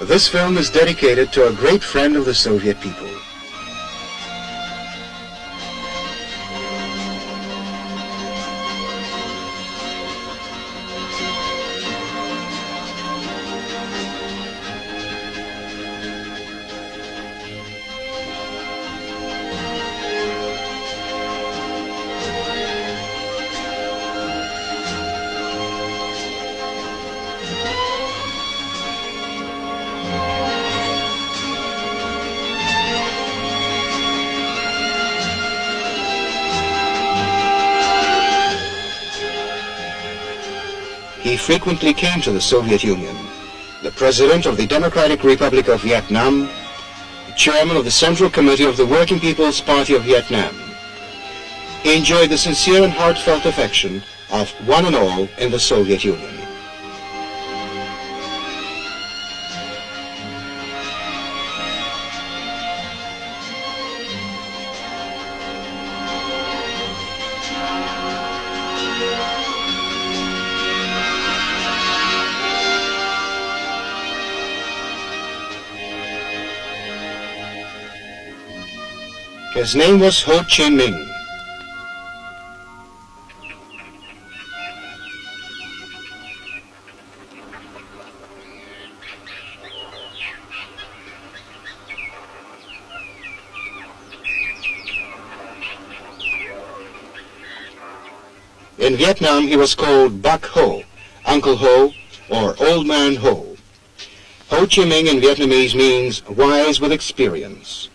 This film is dedicated to a great friend of the Soviet people. He frequently came to the Soviet Union, the President of the Democratic Republic of Vietnam, Chairman of the Central Committee of the Working People's Party of Vietnam. He enjoyed the sincere and heartfelt affection of one and all in the Soviet Union. His name was Ho Chi Minh. In Vietnam, he was called Bác Ho, Uncle Ho, or Old Man Ho. Ho Chi Minh in Vietnamese means wise with experience.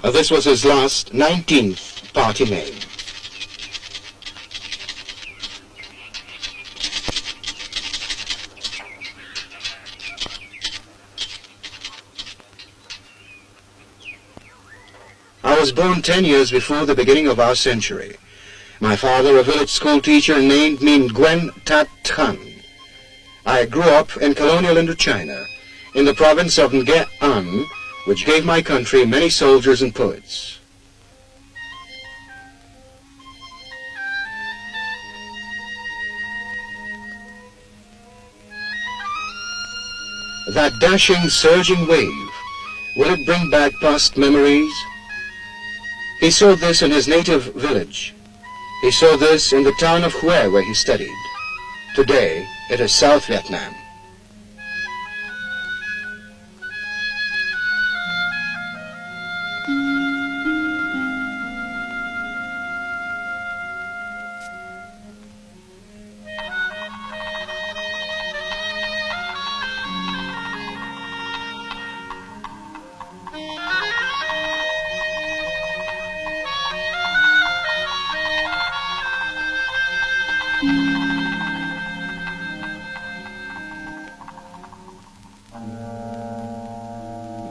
This was his last, 19th party name. I was born 10 years before the beginning of our century. My father, a village school teacher, named me Nguyen Tat Thanh. I grew up in colonial Indochina, in the province of Nghệ An, which gave my country many soldiers and poets. That dashing, surging wave, will it bring back past memories? He saw this in his native village. He saw this in the town of Hue, where he studied. Today, it is South Vietnam.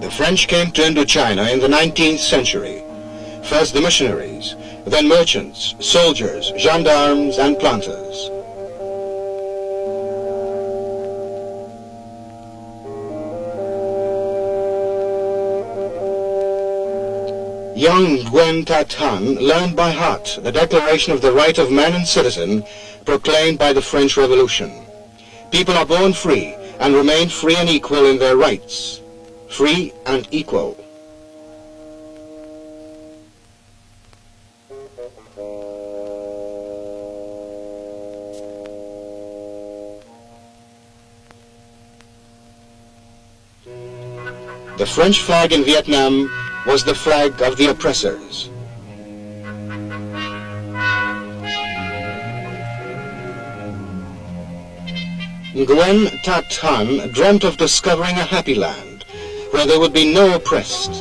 The French came to Indochina in the 19th century. First the missionaries, then merchants, soldiers, gendarmes, and planters. Young Nguyen Tat Thanh learned by heart the Declaration of the Right of Man and Citizen proclaimed by the French Revolution. People are born free and remain free and equal in their rights. Free and equal. The French flag in Vietnam was the flag of the oppressors. Nguyen Tat Thanh dreamt of discovering a happy land where there would be no oppressed.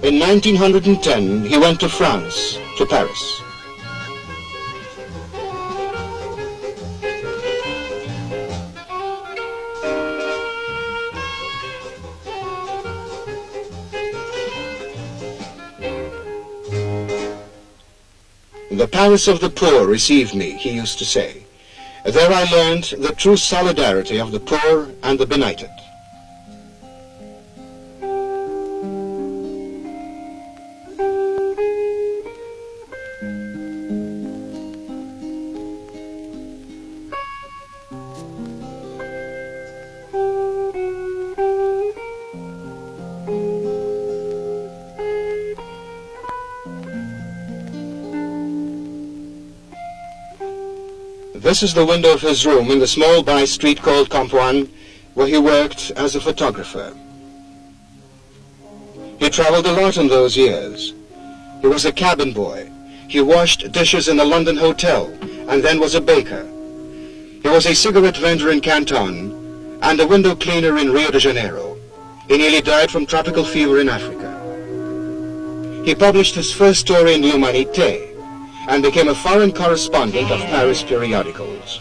In 1910, he went to France, to Paris. The Paris of the poor received me, he used to say. There I learned the true solidarity of the poor and the benighted. This is the window of his room in the small by-street called Campuan, where he worked as a photographer. He traveled a lot in those years. He was a cabin boy. He washed dishes in a London hotel and then was a baker. He was a cigarette vendor in Canton and a window cleaner in Rio de Janeiro. He nearly died from tropical fever in Africa. He published his first story in L'Humanité and became a foreign correspondent of Paris periodicals.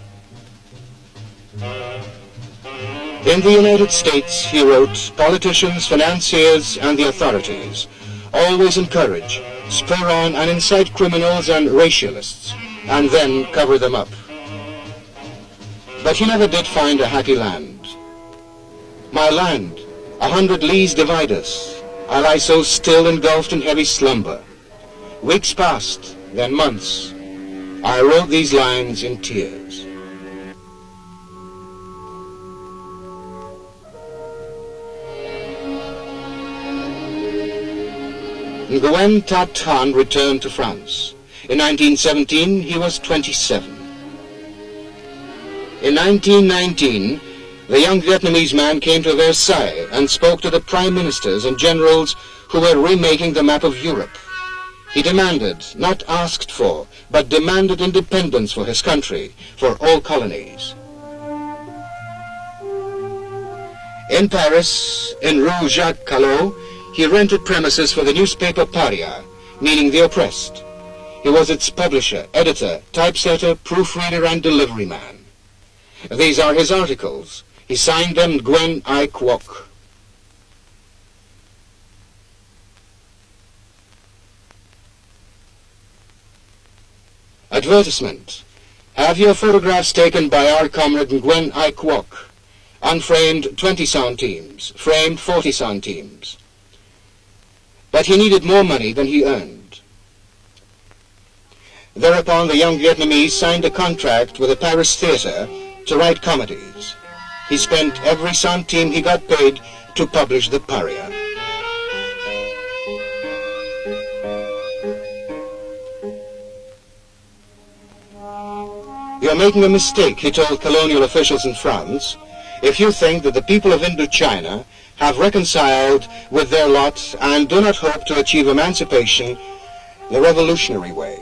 In the United States, he wrote, politicians, financiers, and the authorities always encourage, spur on, and incite criminals and racialists, and then cover them up. But he never did find a happy land. My land, 100 leagues divide us. I lie so still, engulfed in heavy slumber. Weeks passed, then months. I wrote these lines in tears. Nguyen Tat Thanh returned to France. In 1917, he was 27. In 1919, the young Vietnamese man came to Versailles and spoke to the prime ministers and generals who were remaking the map of Europe. He demanded, not asked for, but demanded independence for his country, for all colonies. In Paris, in Rue Jacques Callot, he rented premises for the newspaper Paria, meaning the oppressed. He was its publisher, editor, typesetter, proofreader, and delivery man. These are his articles. He signed them Nguyen I Quoc. Advertisement. Have your photographs taken by our comrade Nguyen I Quoc. Unframed 20 centimes, framed 40 centimes. But he needed more money than he earned. Thereupon the young Vietnamese signed a contract with a Paris theater to write comedies. He spent every centime he got paid to publish the Paria. You're making a mistake, he told colonial officials in France, if you think that the people of Indochina have reconciled with their lot and do not hope to achieve emancipation the revolutionary way.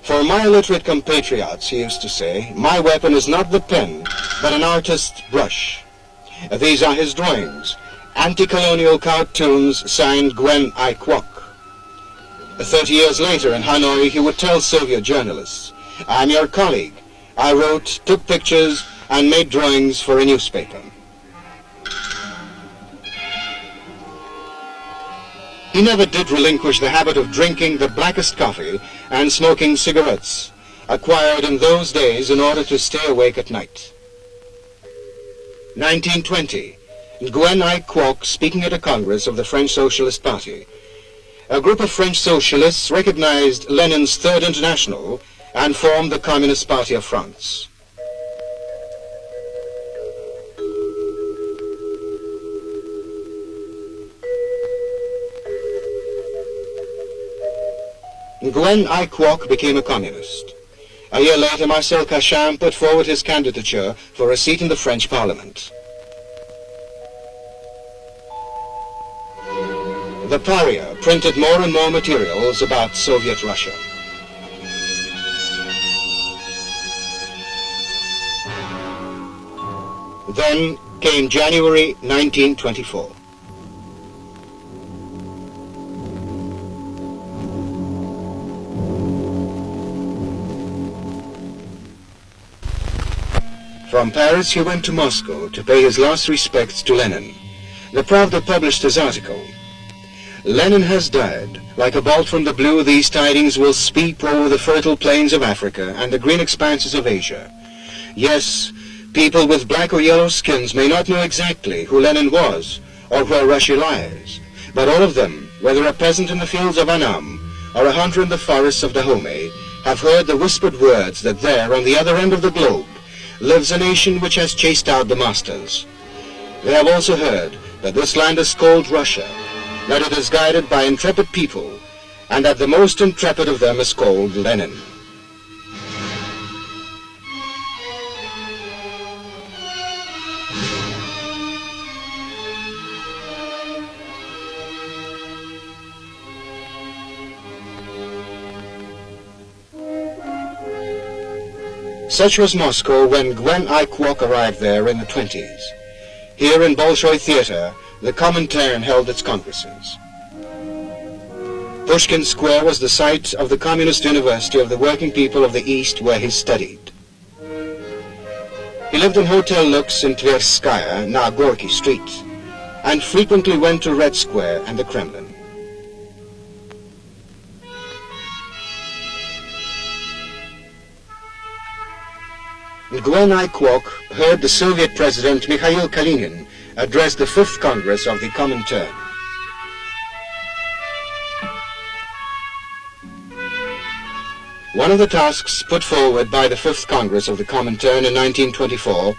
For my illiterate compatriots, he used to say, my weapon is not the pen, but an artist's brush. These are his drawings, anti-colonial cartoons signed Nguyen I Quoc. 30 years later in Hanoi, he would tell Soviet journalists, I'm your colleague. I wrote, took pictures, and made drawings for a newspaper. He never did relinquish the habit of drinking the blackest coffee and smoking cigarettes, acquired in those days in order to stay awake at night. 1920, Nguyen I Quoc speaking at a congress of the French Socialist Party. A group of French socialists recognized Lenin's Third International and formed the Communist Party of France. Nguyen I Quoc became a communist. A year later, Marcel Cachin put forward his candidature for a seat in the French Parliament. The Paria printed more and more materials about Soviet Russia. Then came January 1924. From Paris he went to Moscow to pay his last respects to Lenin. The Pravda published his article. Lenin has died. Like a bolt from the blue, these tidings will sweep over the fertile plains of Africa and the green expanses of Asia. Yes, people with black or yellow skins may not know exactly who Lenin was or where Russia lies, but all of them, whether a peasant in the fields of Annam or a hunter in the forests of Dahomey, have heard the whispered words that there, on the other end of the globe, lives a nation which has chased out the masters. They have also heard that this land is called Russia, that it is guided by intrepid people, and that the most intrepid of them is called Lenin. Such was Moscow when Gwen I. Kwok arrived there in the 1920s. Here in Bolshoi Theater, the Comintern held its congresses. Pushkin Square was the site of the Communist University of the Working People of the East, where he studied. He lived in Hotel Lux in Tverskaya, now Gorky Street, and frequently went to Red Square and the Kremlin. Gwen I. Kwok heard the Soviet President Mikhail Kalinin address the 5th Congress of the Comintern. One of the tasks put forward by the 5th Congress of the Comintern in 1924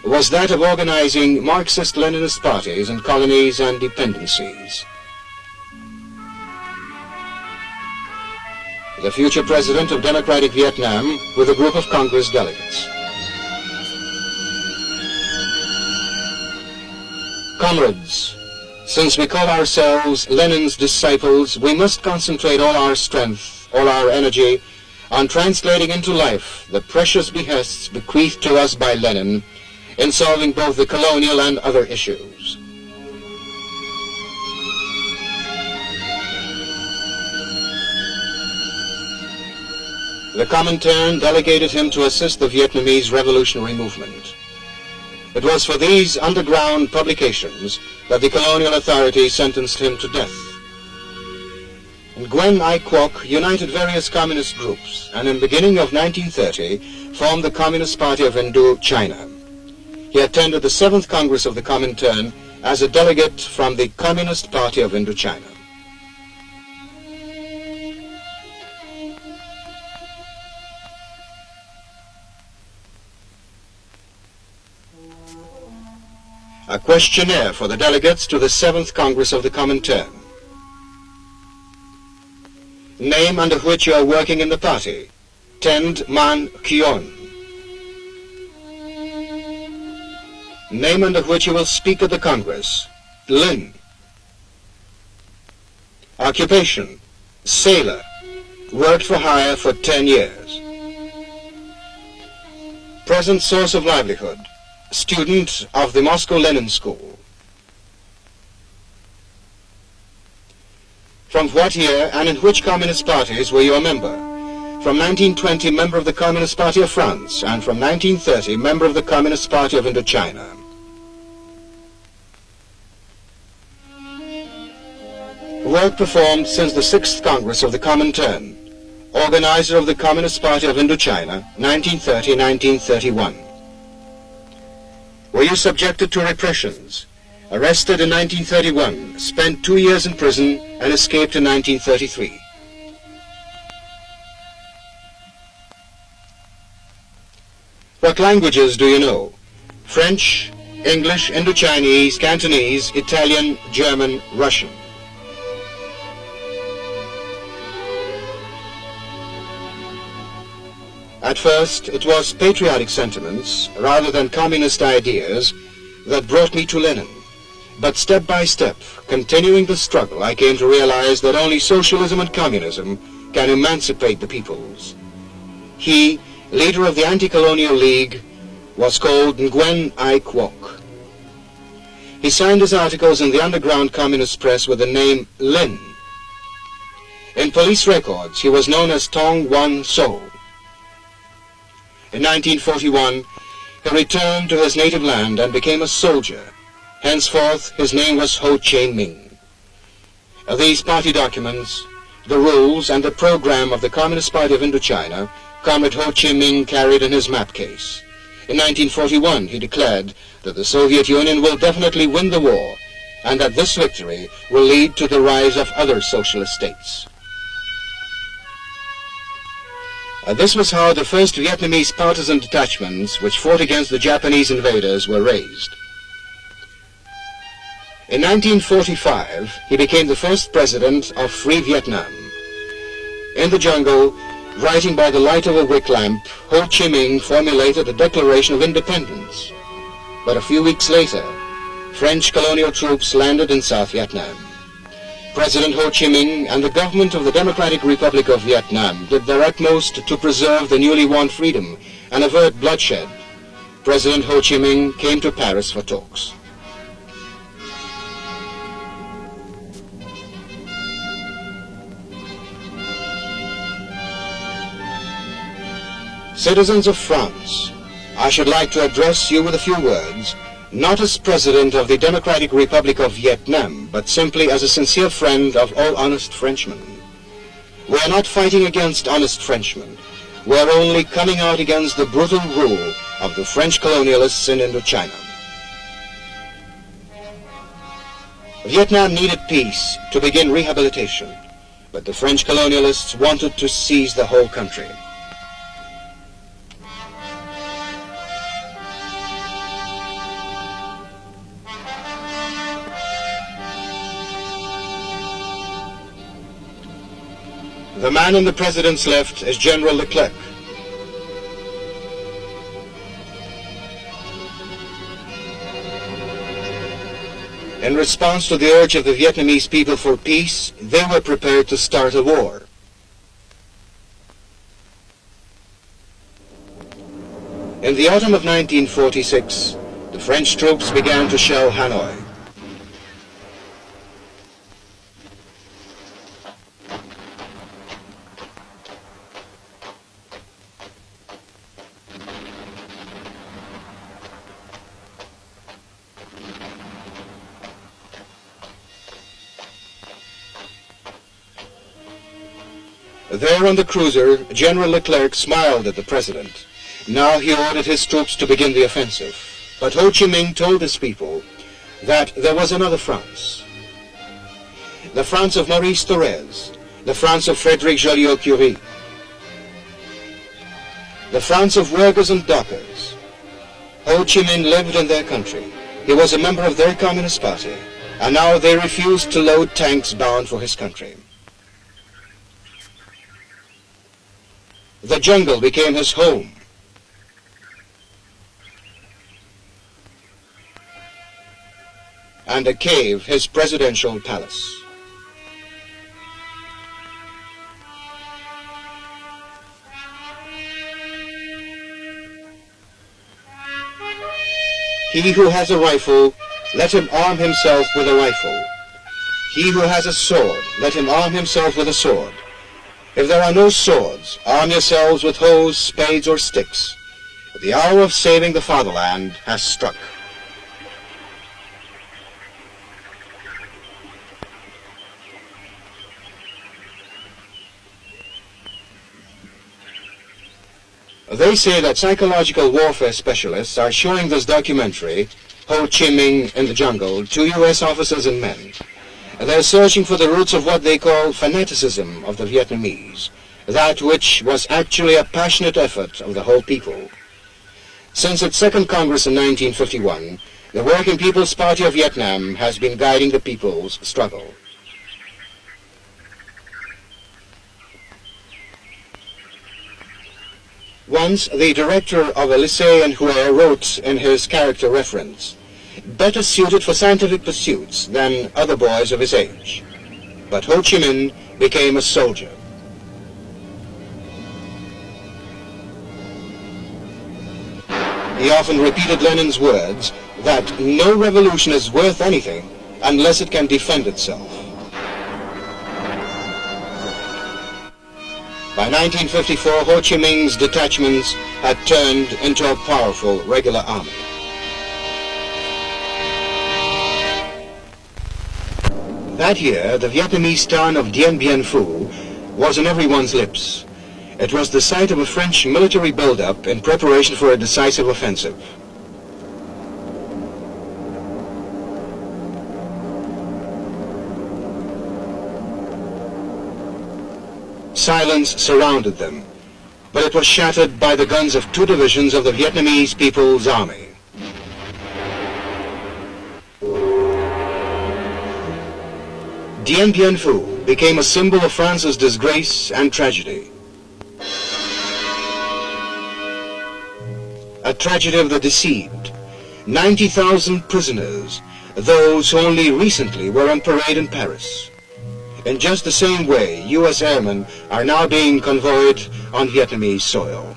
was that of organizing Marxist-Leninist parties in colonies and dependencies. The future President of Democratic Vietnam with a group of Congress delegates. Comrades, since we call ourselves Lenin's disciples, we must concentrate all our strength, all our energy, on translating into life the precious behests bequeathed to us by Lenin in solving both the colonial and other issues. The Comintern delegated him to assist the Vietnamese revolutionary movement. It was for these underground publications that the colonial authorities sentenced him to death. And Gwen I. Kwok united various communist groups and in the beginning of 1930 formed the Communist Party of Indochina. He attended the 7th Congress of the Comintern as a delegate from the Communist Party of Indochina. A questionnaire for the delegates to the 7th Congress of the Comintern. Name under which you are working in the party. Tend Man Kyon. Name under which you will speak at the Congress. Lin. Occupation. Sailor. Worked for hire for 10 years. Present source of livelihood. Student of the Moscow Lenin School. From what year and in which communist parties were you a member? From 1920, member of the Communist Party of France, and from 1930, member of the Communist Party of Indochina. Work performed since the 6th Congress of the Comintern. Organizer of the Communist Party of Indochina, 1930-1931. Were you subjected to repressions? Arrested in 1931, spent 2 years in prison, and escaped in 1933. What languages do you know? French, English, Indo-Chinese, Cantonese, Italian, German, Russian. At first, it was patriotic sentiments, rather than communist ideas, that brought me to Lenin. But step by step, continuing the struggle, I came to realize that only socialism and communism can emancipate the peoples. He, leader of the Anti-Colonial League, was called Gwen I. Kwok. He signed his articles in the underground communist press with the name Lin. In police records, he was known as Tong Wan So. In 1941, he returned to his native land and became a soldier. Henceforth, his name was Ho Chi Minh. These party documents, the rules and the program of the Communist Party of Indochina, Comrade Ho Chi Minh carried in his map case. In 1941, he declared that the Soviet Union will definitely win the war, and that this victory will lead to the rise of other socialist states. This was how the first Vietnamese partisan detachments which fought against the Japanese invaders were raised. In 1945, he became the first president of Free Vietnam. In the jungle, writing by the light of a wick lamp, Ho Chi Minh formulated a declaration of independence. But a few weeks later, French colonial troops landed in South Vietnam. President Ho Chi Minh and the government of the Democratic Republic of Vietnam did their utmost to preserve the newly won freedom and avert bloodshed. President Ho Chi Minh came to Paris for talks. Citizens of France, I should like to address you with a few words, not as President of the Democratic Republic of Vietnam, but simply as a sincere friend of all honest Frenchmen. We are not fighting against honest Frenchmen. We are only coming out against the brutal rule of the French colonialists in Indochina. Vietnam needed peace to begin rehabilitation, but the French colonialists wanted to seize the whole country. The man on the president's left is General Leclerc. In response to the urge of the Vietnamese people for peace, they were prepared to start a war. In the autumn of 1946, the French troops began to shell Hanoi. There on the cruiser, General Leclerc smiled at the president. Now he ordered his troops to begin the offensive. But Ho Chi Minh told his people that there was another France. The France of Maurice Thorez, the France of Frédéric Joliot-Curie, the France of workers and dockers. Ho Chi Minh lived in their country. He was a member of their Communist Party, and now they refused to load tanks bound for his country. The jungle became his home. And a cave his presidential palace. He who has a rifle, let him arm himself with a rifle. He who has a sword, let him arm himself with a sword. If there are no swords, arm yourselves with hoes, spades, or sticks. The hour of saving the fatherland has struck. They say that psychological warfare specialists are showing this documentary, Ho Chi Minh in the Jungle, to U.S. officers and men. They're searching for the roots of what they call fanaticism of the Vietnamese, that which was actually a passionate effort of the whole people. Since its second Congress in 1951, the Working People's Party of Vietnam has been guiding the people's struggle. Once, the director of a lycée in Hue wrote in his character reference, "Better suited for scientific pursuits than other boys of his age." But Ho Chi Minh became a soldier. He often repeated Lenin's words that no revolution is worth anything unless it can defend itself. By 1954, Ho Chi Minh's detachments had turned into a powerful regular army. That year, the Vietnamese town of Dien Bien Phu was on everyone's lips. It was the site of a French military build-up in preparation for a decisive offensive. Silence surrounded them, but it was shattered by the guns of 2 divisions of the Vietnamese People's Army. Dien Bien Phu became a symbol of France's disgrace and tragedy. A tragedy of the deceived. 90,000 prisoners, those who only recently were on parade in Paris. In just the same way, U.S. airmen are now being convoyed on Vietnamese soil.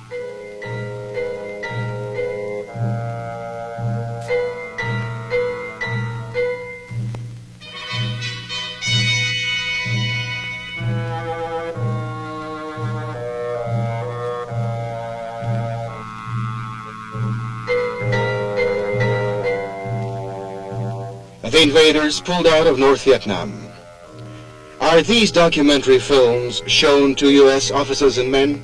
The invaders pulled out of North Vietnam. Are these documentary films shown to U.S. officers and men?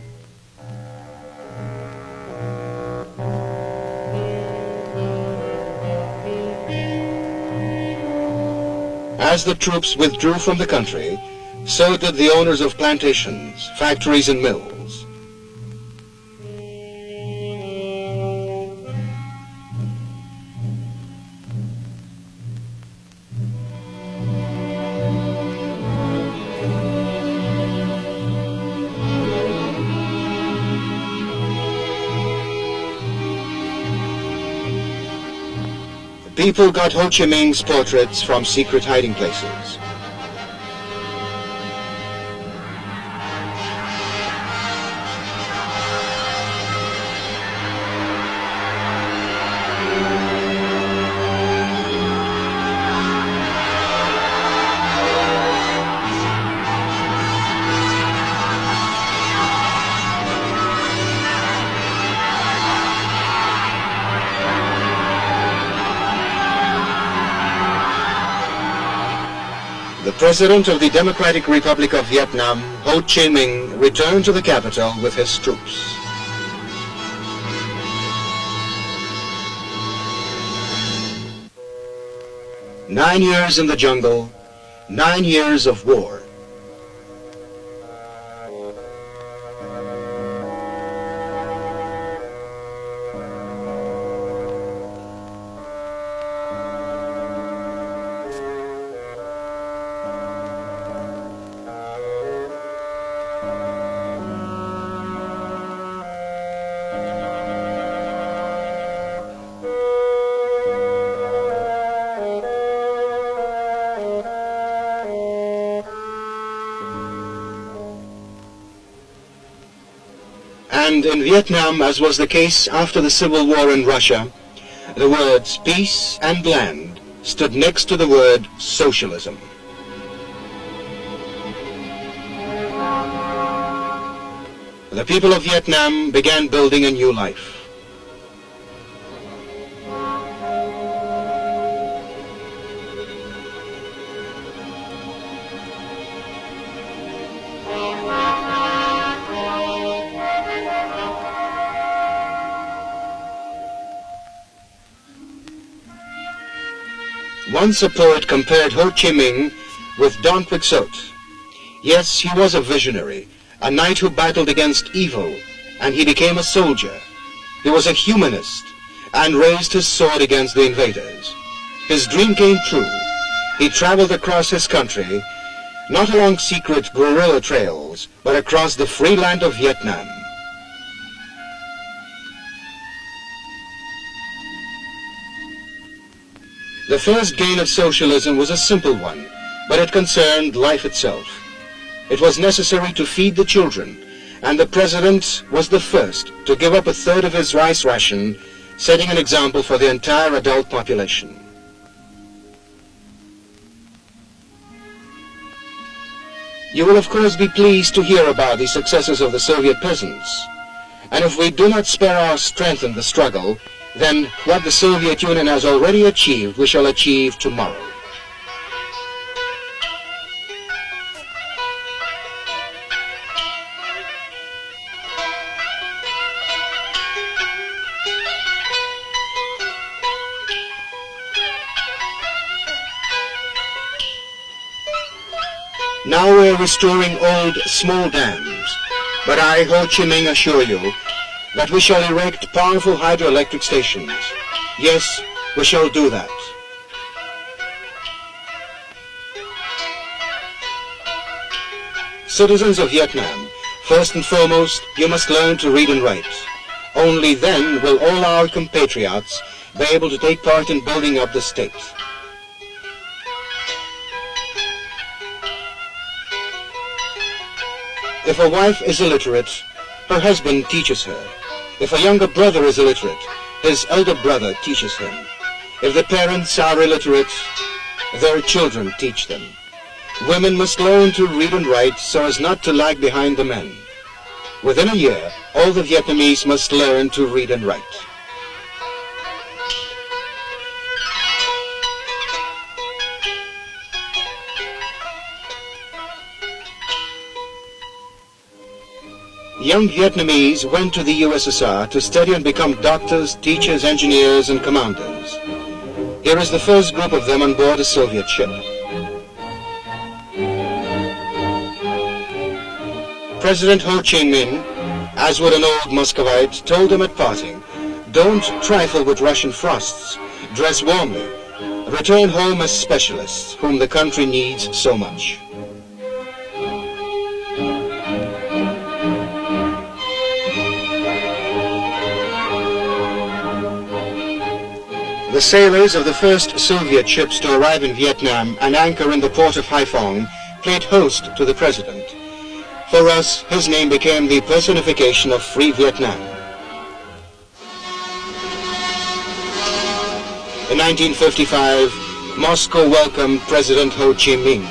As the troops withdrew from the country, so did the owners of plantations, factories and mills. People got Ho Chi Minh's portraits from secret hiding places. The President of the Democratic Republic of Vietnam, Ho Chi Minh, returned to the capital with his troops. "9 years in the jungle, 9 years of war." And in Vietnam, as was the case after the Civil War in Russia, the words peace and land stood next to the word socialism. The people of Vietnam began building a new life. Once a poet compared Ho Chi Minh with Don Quixote. Yes, he was a visionary, a knight who battled against evil, and he became a soldier. He was a humanist and raised his sword against the invaders. His dream came true. He traveled across his country, not along secret guerrilla trails, but across the free land of Vietnam. The first gain of socialism was a simple one, but it concerned life itself. It was necessary to feed the children, and the president was the first to give up a third of his rice ration, setting an example for the entire adult population. You will of course be pleased to hear about the successes of the Soviet peasants. And if we do not spare our strength in the struggle, then what the Soviet Union has already achieved, we shall achieve tomorrow. Now we are restoring old, small dams, but I, Ho Chi Minh, assure you that we shall erect powerful hydroelectric stations. Yes, we shall do that. Citizens of Vietnam, first and foremost, you must learn to read and write. Only then will all our compatriots be able to take part in building up the state. If a wife is illiterate, her husband teaches her. If a younger brother is illiterate, his elder brother teaches him. If the parents are illiterate, their children teach them. Women must learn to read and write so as not to lag behind the men. Within a year, all the Vietnamese must learn to read and write. Young Vietnamese went to the USSR to study and become doctors, teachers, engineers, and commanders. Here is the first group of them on board a Soviet ship. President Ho Chi Minh, as would an old Muscovite, told him at parting, "Don't trifle with Russian frosts. Dress warmly. Return home as specialists, whom the country needs so much." The sailors of the first Soviet ships to arrive in Vietnam and anchor in the port of Haiphong played host to the president. For us, his name became the personification of free Vietnam. In 1955, Moscow welcomed President Ho Chi Minh.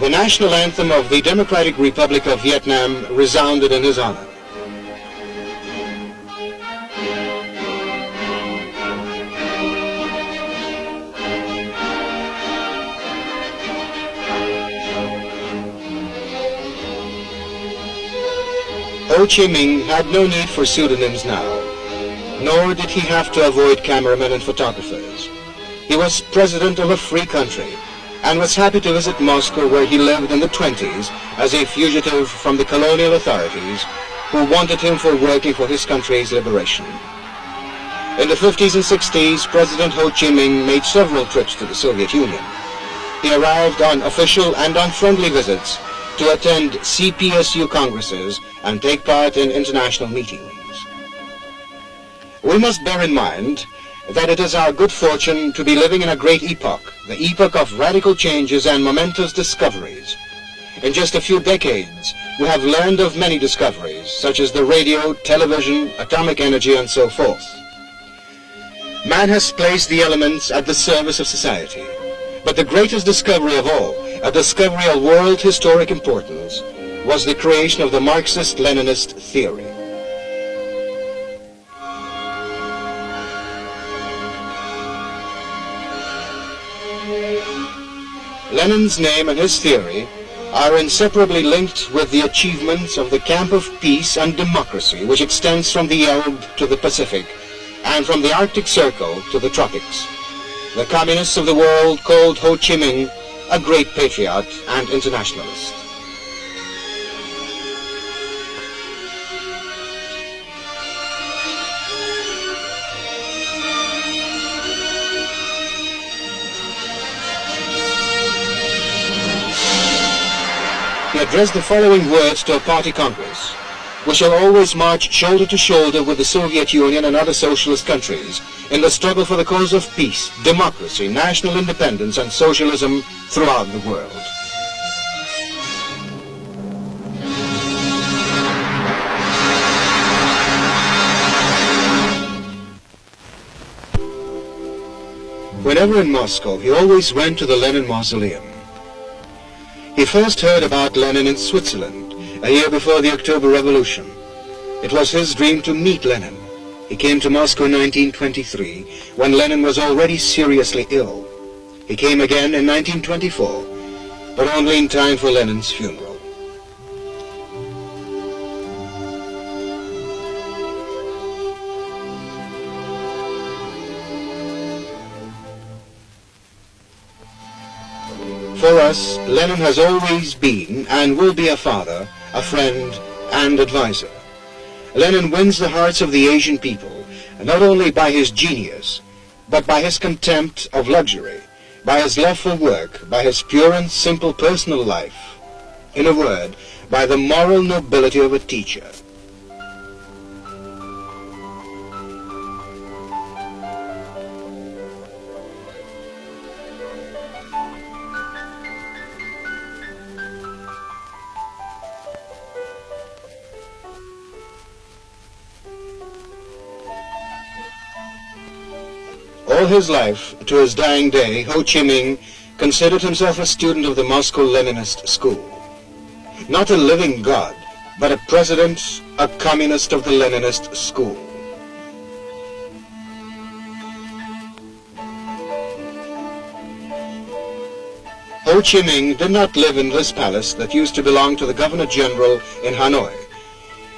The national anthem of the Democratic Republic of Vietnam resounded in his honor. Ho Chi Minh had no need for pseudonyms now, nor did he have to avoid cameramen and photographers. He was president of a free country, and was happy to visit Moscow, where he lived in the 20s as a fugitive from the colonial authorities who wanted him for working for his country's liberation. In the 50s and 60s, President Ho Chi Minh made several trips to the Soviet Union. He arrived on official and on friendly visits to attend CPSU congresses and take part in international meetings. We must bear in mind that it is our good fortune to be living in a great epoch, the epoch of radical changes and momentous discoveries. In just a few decades, we have learned of many discoveries, such as the radio, television, atomic energy, and so forth. Man has placed the elements at the service of society. But the greatest discovery of all, a discovery of world historic importance, was the creation of the Marxist-Leninist theory. Lenin's name and his theory are inseparably linked with the achievements of the camp of peace and democracy, which extends from the Elbe to the Pacific and from the Arctic Circle to the tropics. The communists of the world called Ho Chi Minh a great patriot and internationalist. He addressed the following words to a party congress: "We shall always march shoulder to shoulder with the Soviet Union and other socialist countries in the struggle for the cause of peace, democracy, national independence, and socialism throughout the world." Whenever in Moscow, he always went to the Lenin Mausoleum. He first heard about Lenin in Switzerland, a year before the October Revolution. It was his dream to meet Lenin. He came to Moscow in 1923, when Lenin was already seriously ill. He came again in 1924, but only in time for Lenin's funeral. For us, Lenin has always been and will be a father, a friend, and advisor. Lenin wins the hearts of the Asian people, not only by his genius, but by his contempt of luxury, by his love for work, by his pure and simple personal life. In a word, by the moral nobility of a teacher. All his life, to his dying day, Ho Chi Minh considered himself a student of the Moscow Leninist school. Not a living god, but a president, a communist of the Leninist school. Ho Chi Minh did not live in this palace that used to belong to the Governor General in Hanoi,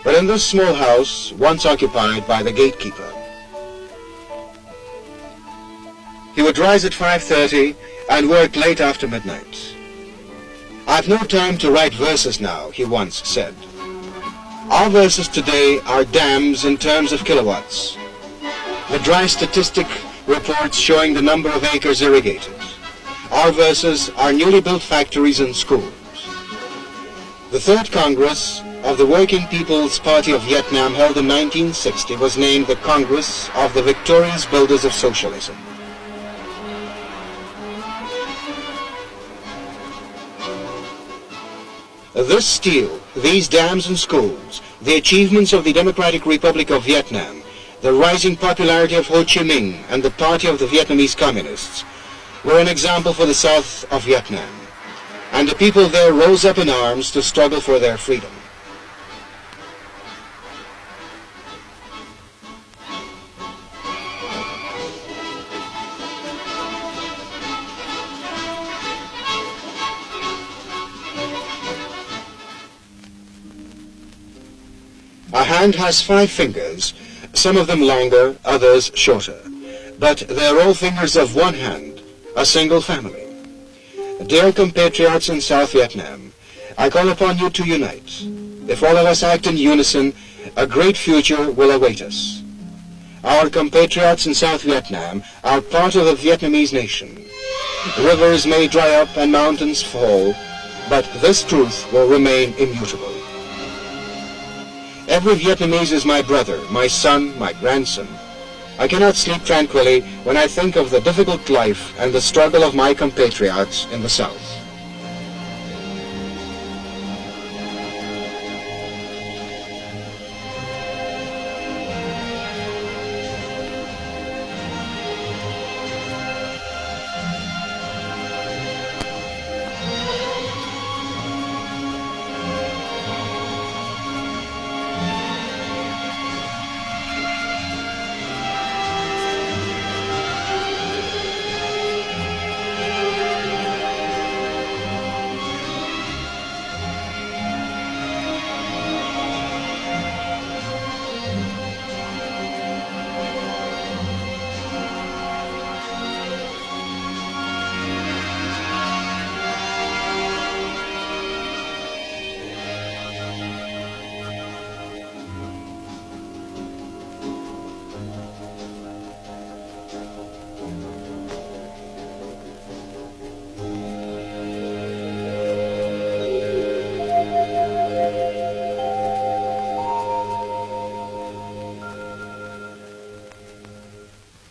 but in this small house once occupied by the gatekeeper. He would rise at 5:30 and work late after midnight. "I've no time to write verses now," he once said. Our verses today are dams in terms of kilowatts. The dry statistic reports showing the number of acres irrigated. Our verses are newly built factories and schools. The Third Congress of the Working People's Party of Vietnam, held in 1960, was named the Congress of the Victorious Builders of Socialism. This steel, these dams and schools, the achievements of the Democratic Republic of Vietnam, the rising popularity of Ho Chi Minh and the Party of the Vietnamese Communists, were an example for the south of Vietnam, and the people there rose up in arms to struggle for their freedom. A hand has 5 fingers, some of them longer, others shorter, but they're all fingers of one hand, a single family. Dear compatriots in South Vietnam, I call upon you to unite. If all of us act in unison, a great future will await us. Our compatriots in South Vietnam are part of the Vietnamese nation. Rivers may dry up and mountains fall, but this truth will remain immutable. Every Vietnamese is my brother, my son, my grandson. I cannot sleep tranquilly when I think of the difficult life and the struggle of my compatriots in the South.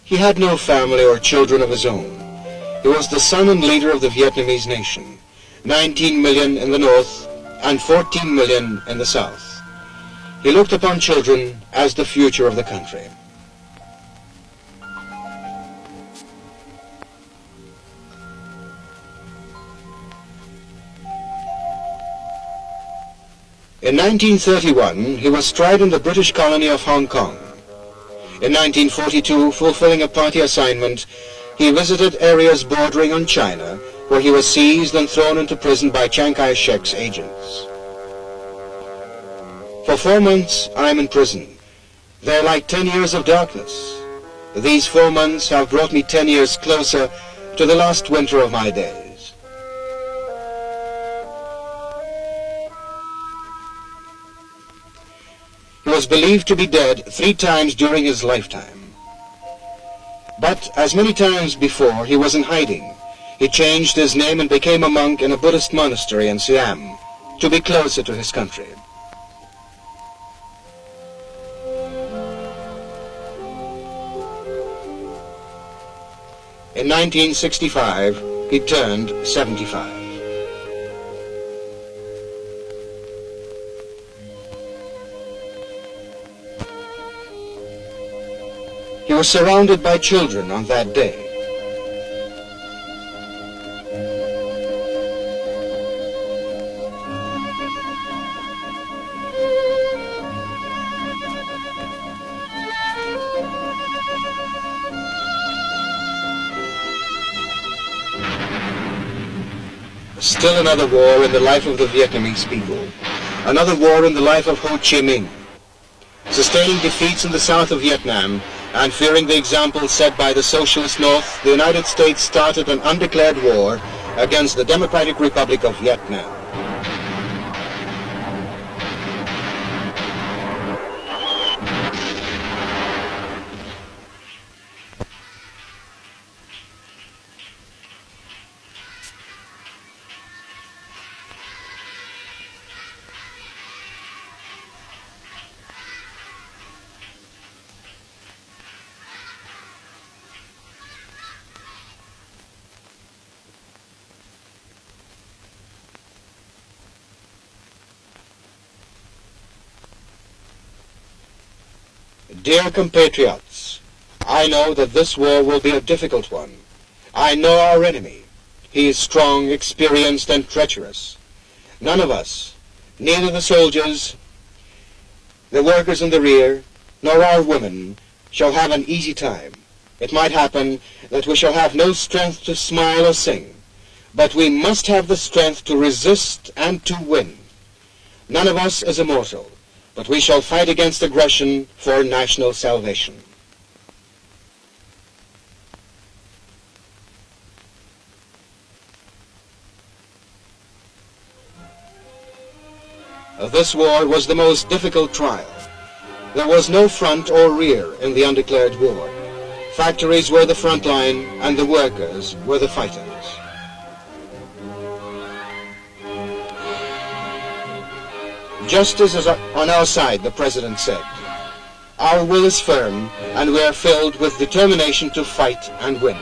He had no family or children of his own. He was the son and leader of the Vietnamese nation, 19 million in the north and 14 million in the south. He looked upon children as the future of the country. In 1931, he was tried in the British colony of Hong Kong. In 1942, fulfilling a party assignment, he visited areas bordering on China, where he was seized and thrown into prison by Chiang Kai-shek's agents. For 4 months, I am in prison. They're like 10 years of darkness. These 4 months have brought me 10 years closer to the last winter of my days. was believed to be dead 3 times during his lifetime. But as many times before, he was in hiding. He changed his name and became a monk in a Buddhist monastery in Siam to be closer to his country. In 1965, he turned 75. He was surrounded by children on that day. Still another war in the life of the Vietnamese people. Another war in the life of Ho Chi Minh. Sustaining defeats in the south of Vietnam and fearing the example set by the socialist North, the United States started an undeclared war against the Democratic Republic of Vietnam. Dear compatriots, I know that this war will be a difficult one. I know our enemy. He is strong, experienced, and treacherous. None of us, neither the soldiers, the workers in the rear, nor our women, shall have an easy time. It might happen that we shall have no strength to smile or sing, but we must have the strength to resist and to win. None of us is immortal, but we shall fight against aggression for national salvation. This war was the most difficult trial. There was no front or rear in the undeclared war. Factories were the front line and the workers were the fighters. Justice is on our side, the President said. Our will is firm, and we are filled with determination to fight and win.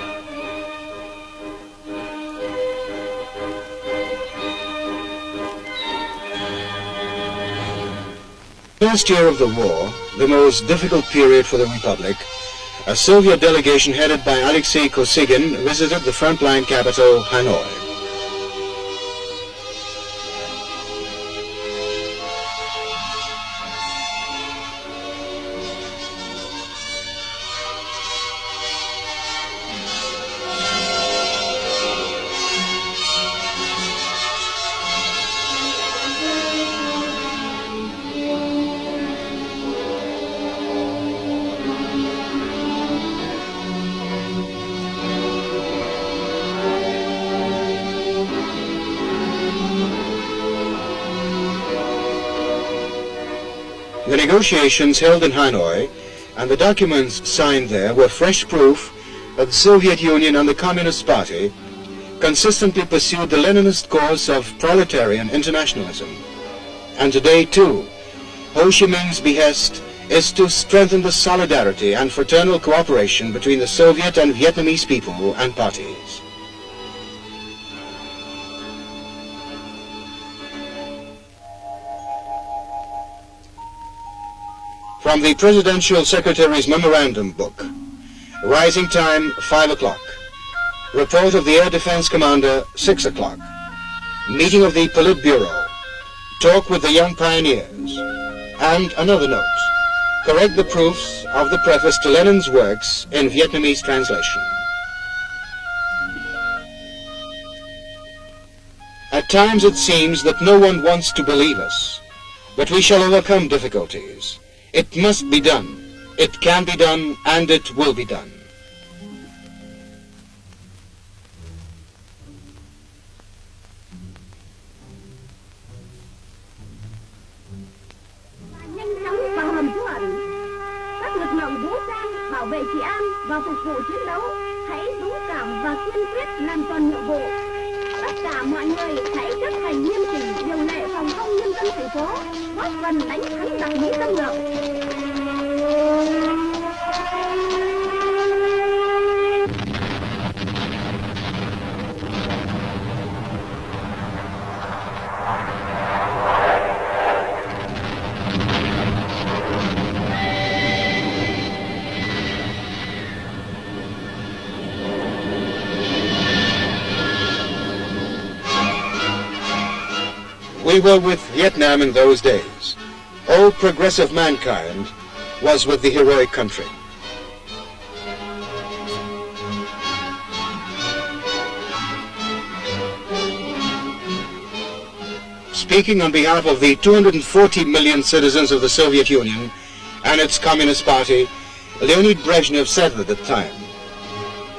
First year of the war, the most difficult period for the Republic, a Soviet delegation headed by Alexei Kosygin visited the frontline capital, Hanoi. The negotiations held in Hanoi and the documents signed there were fresh proof that the Soviet Union and the Communist Party consistently pursued the Leninist course of proletarian internationalism. And today, too, Ho Chi Minh's behest is to strengthen the solidarity and fraternal cooperation between the Soviet and Vietnamese people and parties. From the Presidential Secretary's Memorandum Book, Rising Time, 5 o'clock. Report of the Air Defense Commander, 6 o'clock. Meeting of the Politburo. Talk with the young pioneers. And another note. Correct the proofs of the preface to Lenin's works in Vietnamese translation. At times it seems that no one wants to believe us, but we shall overcome difficulties. It must be done. It can be done, and it will be done. Nhanh chóng vào hầm và phục vụ chiến đấu, hãy dũng cảm và kiên quyết làm tròn nhiệm vụ. Tất cả mọi người hãy chấp hành nghiêm chỉnh điều lệ phòng không nhân dân thành phố, góp phần đánh thắng giặc Mỹ xâm lược. We were with Vietnam in those days. All progressive mankind was with the heroic country. Speaking on behalf of the 240 million citizens of the Soviet Union and its Communist Party, Leonid Brezhnev said at the time,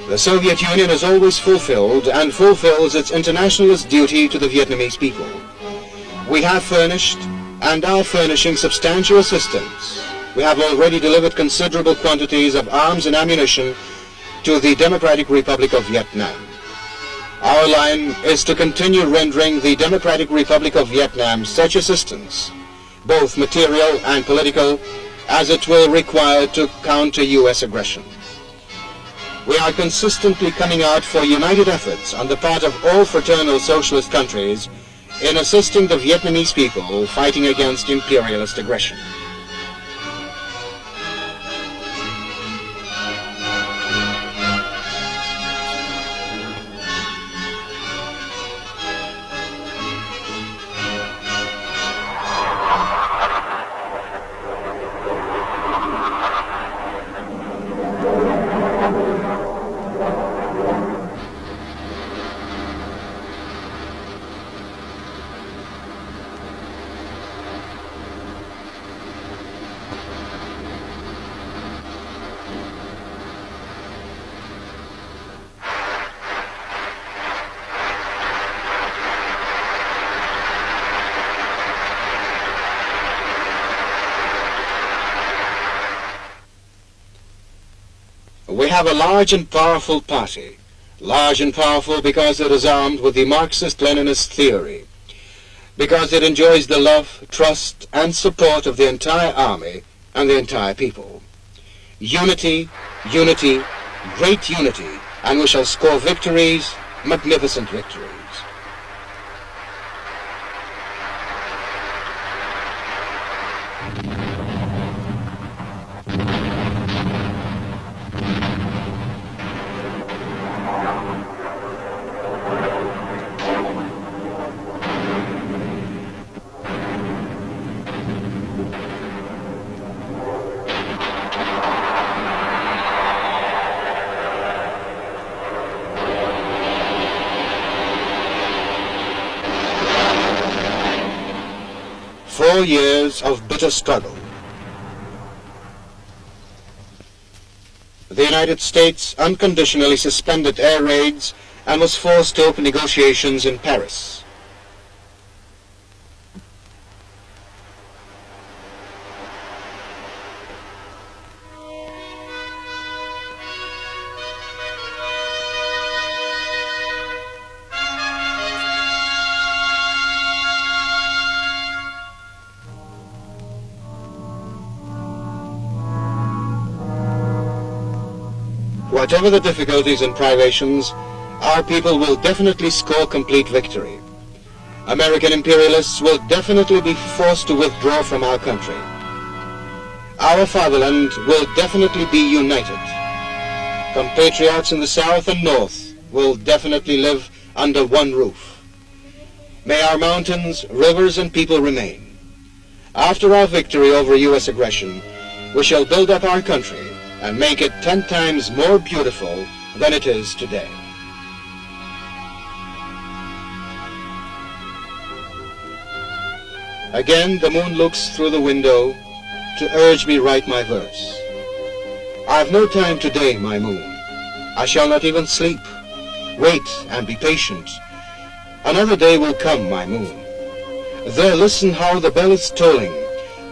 "The Soviet Union has always fulfilled and fulfills its internationalist duty to the Vietnamese people. We have furnished and are furnishing substantial assistance. We have already delivered considerable quantities of arms and ammunition to the Democratic Republic of Vietnam. Our line is to continue rendering the Democratic Republic of Vietnam such assistance, both material and political, as it will require to counter U.S. aggression. We are consistently coming out for united efforts on the part of all fraternal socialist countries in assisting the Vietnamese people fighting against imperialist aggression." We have a large and powerful party, large and powerful because it is armed with the Marxist-Leninist theory, because it enjoys the love, trust, and support of the entire army and the entire people. Unity, unity, great unity, and we shall score victories, magnificent victories. Four years of bitter struggle. The United States unconditionally suspended air raids and was forced to open negotiations in Paris. Whatever the difficulties and privations, our people will definitely score complete victory. American imperialists will definitely be forced to withdraw from our country. Our fatherland will definitely be united. Compatriots in the South and North will definitely live under one roof. May our mountains, rivers, and people remain. After our victory over U.S. aggression, we shall build up our country and make it 10 times more beautiful than it is today. Again the moon looks through the window to urge me write my verse. I have no time today, my moon. I shall not even sleep. Wait and be patient. Another day will come, my moon. There listen how the bell is tolling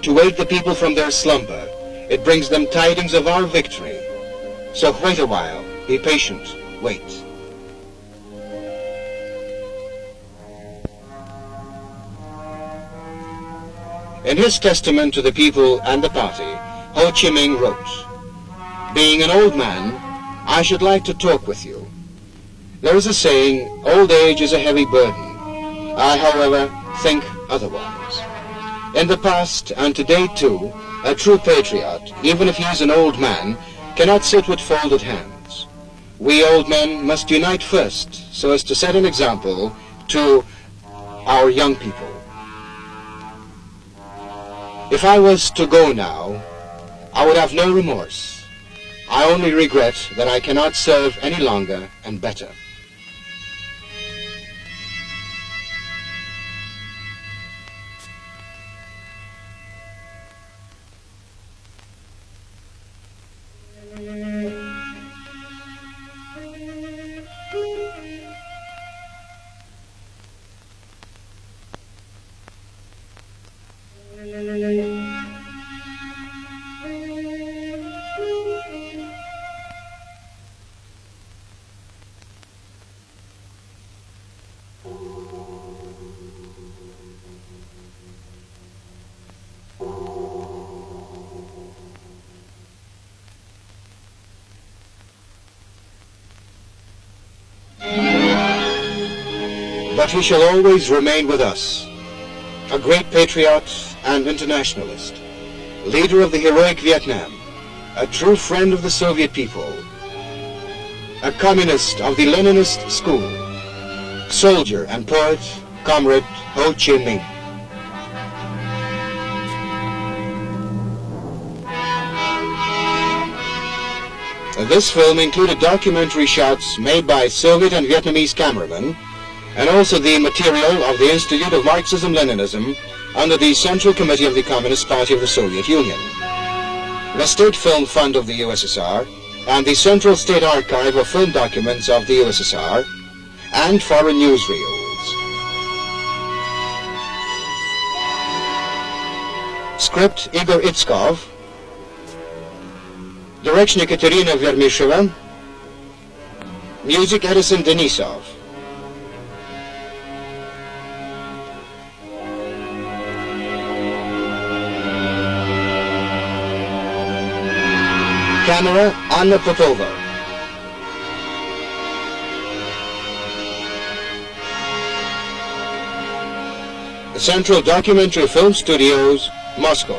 to wake the people from their slumber. It brings them tidings of our victory. So wait a while, be patient, wait. In his testament to the people and the party, Ho Chi Minh wrote, "Being an old man, I should like to talk with you. There is a saying, old age is a heavy burden. I, however, think otherwise. In the past, and today too, a true patriot, even if he is an old man, cannot sit with folded hands. We old men must unite first, so as to set an example to our young people. If I was to go now, I would have no remorse. I only regret that I cannot serve any longer and better." But he shall always remain with us, a great patriot and internationalist, leader of the heroic Vietnam, a true friend of the Soviet people, a communist of the Leninist school, soldier and poet, Comrade Ho Chi Minh. This film included documentary shots made by Soviet and Vietnamese cameramen, and also the material of the Institute of Marxism-Leninism under the Central Committee of the Communist Party of the Soviet Union, the State Film Fund of the USSR, and the Central State Archive of Film Documents of the USSR, and foreign newsreels. Script Igor Itskov, direction Ekaterina Vermisheva, music Edison Denisov. Camera, Anna Popova. The Central Documentary Film Studios, Moscow.